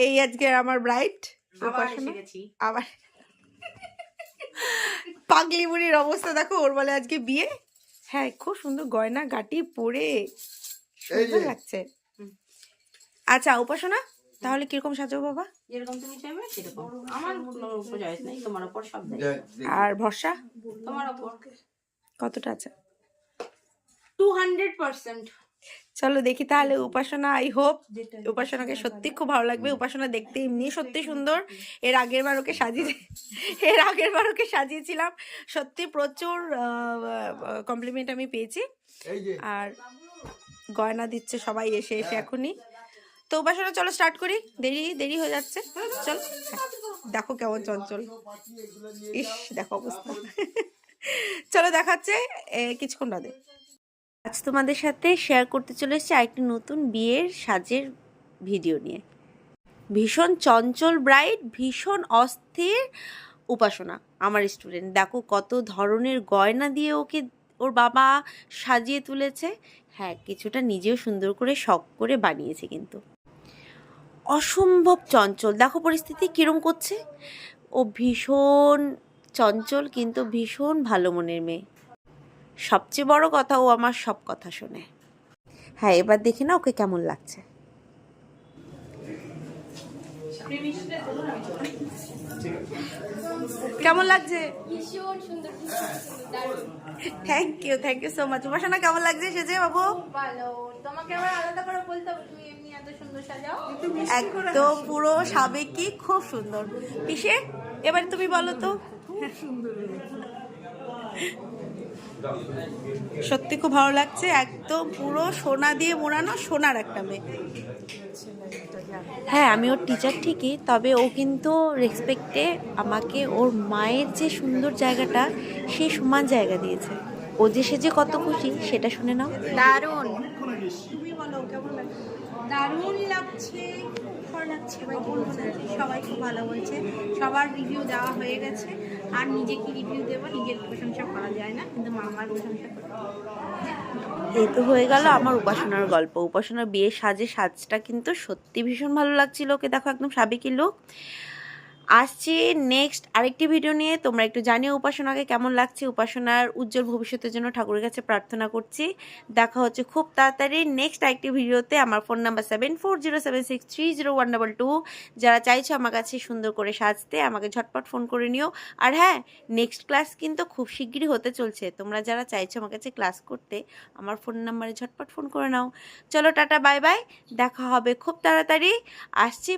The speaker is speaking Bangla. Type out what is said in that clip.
এই আজকে আমার ব্রাইট উপাসনা। আবার পাগলি বুড়ির অবস্থা দেখো, ওর বলে আজকে বিয়ে। হ্যাঁ, খুব সুন্দর গয়না গাটি পরে সুন্দর লাগছে। আচ্ছা উপাসনা, তাহলে কিরকম সাজাবো বাবা? যেরকম তুমি চাইবে সেরকম, আমার কোনো চয়েস নেই, তোমার উপর সব দায়িত্ব। আর ভরসা তোমার উপর কতটা আছে? 200%। চলো দেখি তাহলে উপাসনা। আই হোপ উপাসনাকে সত্যি খুব ভালো লাগবে। উপাসনা দেখতে এমনি সত্যি সুন্দর। এর আগের বার ওকে সাজিয়েছিলাম, সত্যি প্রচুর কমপ্লিমেন্ট আমি পেয়েছি। আর গয়না দিচ্ছে সবাই এসে এসে এখনই। তো উপাসনা চলো স্টার্ট করি, দেরি হয়ে যাচ্ছে। চল, দেখো কেমন চঞ্চল, ইস দেখো অবস্থা। চলো দেখাচ্ছে কিছুক্ষণ বাদে। আজ তোমাদের সাথে শেয়ার করতে চলে এসেছি আরেকটি নতুন বিয়ের সাজের ভিডিও নিয়ে। ভীষণ চঞ্চল ব্রাইড, ভীষণ অস্থির উপাসনা আমার স্টুডেন্ট। দেখো কত ধরনের গয়না দিয়ে ওকে ওর বাবা সাজিয়ে তুলেছে। হ্যাঁ, কিছুটা নিজেও সুন্দর করে শখ করে বানিয়েছে, কিন্তু অসম্ভব চঞ্চল। দেখো পরিস্থিতি কিরম করছে। ও ভীষণ চঞ্চল কিন্তু ভীষণ ভালো মনের মেয়ে। সবচেয়ে বড় কথা, ও আমার সব কথা শোনে। হ্যাঁ, এবার দেখি না ওকে কেমন লাগছে। কেমন লাগছে? ভীষণ সুন্দর, থ্যাংক ইউ সো মাচ। উপাসনা কেমন লাগছে সেজে বাবু? ভালো। তোমাকে আবার আলাদা করে বলতে হবে, তুমি এমনি এত সুন্দর সাজাও। একদম পুরো সাবেকি, খুব সুন্দর। পিসে এবার তুমি বলো তো। সত্যি খুব ভালো লাগছে, একদম পুরো সোনা দিয়ে মোড়ানো, সোনার একটা মেয়ে। হ্যাঁ, আমি ওর টিচার ঠিকই, তবে ও কিন্তু রেসপেক্টে আমাকে ওর মায়ের যে সুন্দর জায়গাটা সেই সমান জায়গা দিয়েছে। ও যে সেজে কত খুশি সেটা শুনে নাও। দারুণ, তুমি বলো কেমন লাগছে? দারুণ লাগছে, খুব ভালো লাগছে। সবাই খুব ভালো বলছে, সবার রিভিউ দেওয়া হয়ে গেছে। আর নিজে কি রিভিউ দেবো, নিজের প্রশংসা করা যায় না, কিন্তু মামার প্রশংসা করি। এই তো হয়ে গেল আমার উপাসনার গল্প। উপাসনার বিয়ের সাজটা কিন্তু সত্যি ভীষণ ভালো লাগছিল। ওকে দেখো একদম সাবেকি লুক। আসছি নেক্সট আরেকটি ভিডিও নিয়ে। তোমরা একটু জানিও উপাসনাকে কেমন লাগছে। উপাসনার উজ্জ্বল ভবিষ্যতের জন্য ঠাকুরের কাছে প্রার্থনা করছি। দেখা হচ্ছে খুব তাড়াতাড়ি নেক্সট আরেকটি ভিডিওতে। আমার ফোন নাম্বার 7407630122। যারা চাইছো আমার কাছে সুন্দর করে সাজতে, আমাকে ঝটপট ফোন করে নিও। আর হ্যাঁ, নেক্সট ক্লাস কিন্তু খুব শিগগিরই হতে চলছে। তোমরা যারা চাইছো আমার কাছে ক্লাস করতে, আমার ফোন নাম্বারে ঝটপট ফোন করে নাও। চলো টাটা, বাই বাই, দেখা হবে খুব তাড়াতাড়ি। আসছি।